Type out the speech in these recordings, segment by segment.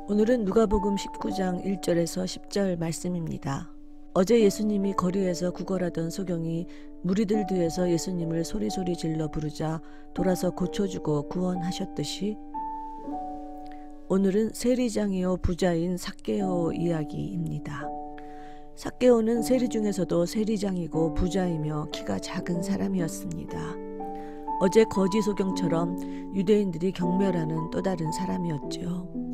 오늘은 누가복음 19장 1절에서 10절 말씀입니다. 어제 예수님이 거리에서 구걸하던 소경이 무리들 뒤에서 예수님을 소리소리 질러 부르자 돌아서 고쳐주고 구원하셨듯이 오늘은 세리장이요 부자인 삭개오 이야기입니다. 삭개오는 세리 중에서도 세리장이고 부자이며 키가 작은 사람이었습니다. 어제 거지 소경처럼 유대인들이 경멸하는 또 다른 사람이었죠.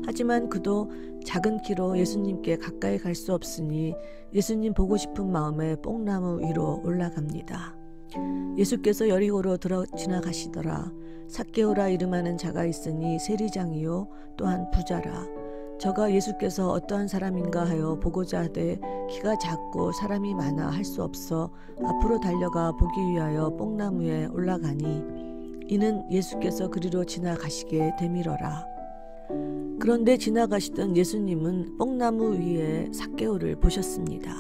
하지만 그도 작은 키로 예수님께 가까이 갈 수 없으니 예수님 보고 싶은 마음에 뽕나무 위로 올라갑니다. 예수께서 여리고로 지나가시더라. 삭개오라 이름하는 자가 있으니 세리장이요 또한 부자라. 저가 예수께서 어떠한 사람인가 하여 보고자 하되 키가 작고 사람이 많아 할 수 없어 앞으로 달려가 보기 위하여 뽕나무에 올라가니 이는 예수께서 그리로 지나가시게 되밀어라. 그런데 지나가시던 예수님은 뽕나무 위에 삭개오를 보셨습니다.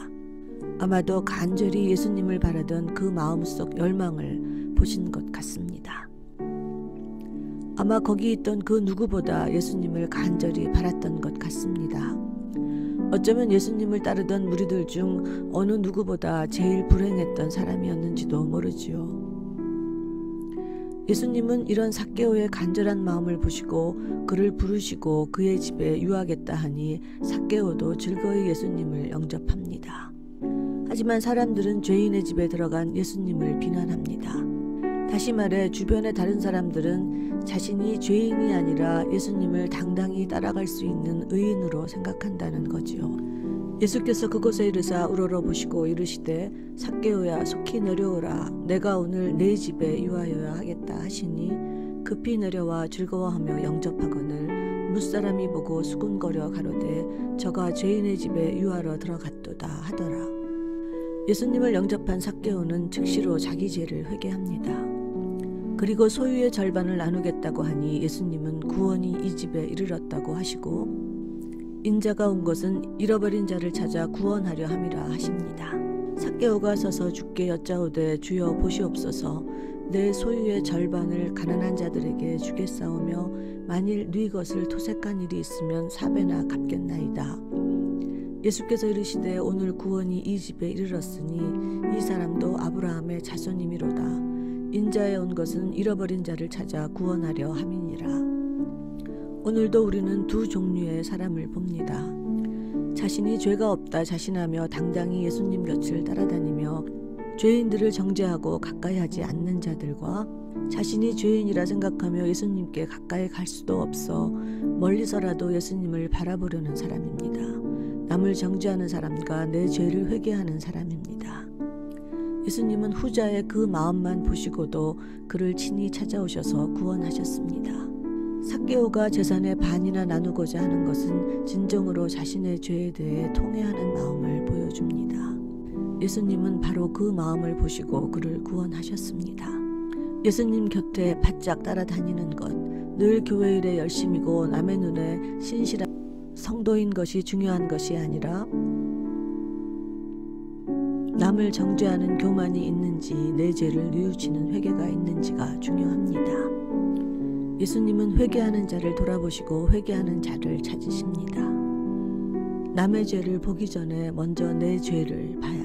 아마도 간절히 예수님을 바라던 그 마음속 열망을 보신 것 같습니다. 아마 거기 있던 그 누구보다 예수님을 간절히 바랐던 것 같습니다. 어쩌면 예수님을 따르던 무리들 중 어느 누구보다 제일 불행했던 사람이었는지도 모르지요. 예수님은 이런 삭개오의 간절한 마음을 보시고 그를 부르시고 그의 집에 유하겠다 하니 삭개오도 즐거이 예수님을 영접합니다. 하지만 사람들은 죄인의 집에 들어간 예수님을 비난합니다. 다시 말해 주변의 다른 사람들은 자신이 죄인이 아니라 예수님을 당당히 따라갈 수 있는 의인으로 생각한다는 거지요. 예수께서 그곳에 이르사 우러러보시고 이르시되 삭개오야 속히 내려오라. 내가 오늘 네 집에 유하여야 하겠다 하시니 급히 내려와 즐거워하며 영접하거늘 무사람이 보고 수군거려 가로되 저가 죄인의 집에 유하러 들어갔도다 하더라. 예수님을 영접한 삭개오는 즉시로 자기 죄를 회개합니다. 그리고 소유의 절반을 나누겠다고 하니 예수님은 구원이 이 집에 이르렀다고 하시고 인자가 온 것은 잃어버린 자를 찾아 구원하려 함이라 하십니다. 삭개오가 서서 주께 여짜오되 주여 보시옵소서 내 소유의 절반을 가난한 자들에게 주겠사오며 만일 네 것을 토색한 일이 있으면 4배나 갚겠나이다. 예수께서 이르시되 오늘 구원이 이 집에 이르렀으니 이 사람도 아브라함의 자손이미로다. 인자에 온 것은 잃어버린 자를 찾아 구원하려 함이니라. 오늘도 우리는 두 종류의 사람을 봅니다. 자신이 죄가 없다 자신하며 당당히 예수님 곁을 따라다니며 죄인들을 정죄하고 가까이 하지 않는 자들과 자신이 죄인이라 생각하며 예수님께 가까이 갈 수도 없어 멀리서라도 예수님을 바라보려는 사람입니다. 남을 정죄하는 사람과 내 죄를 회개하는 사람입니다. 예수님은 후자의 그 마음만 보시고도 그를 친히 찾아오셔서 구원하셨습니다. 삭개오가 재산의 반이나 나누고자 하는 것은 진정으로 자신의 죄에 대해 통회하는 마음을 보여줍니다. 예수님은 바로 그 마음을 보시고 그를 구원하셨습니다. 예수님 곁에 바짝 따라다니는 것, 늘 교회 일에 열심이고 남의 눈에 신실한 성도인 것이 중요한 것이 아니라 남을 정죄하는 교만이 있는지 내 죄를 뉘우치는 회개가 있는지가 중요합니다. 예수님은 회개하는 자를 돌아보시고 회개하는 자를 찾으십니다. 남의 죄를 보기 전에 먼저 내 죄를 봐야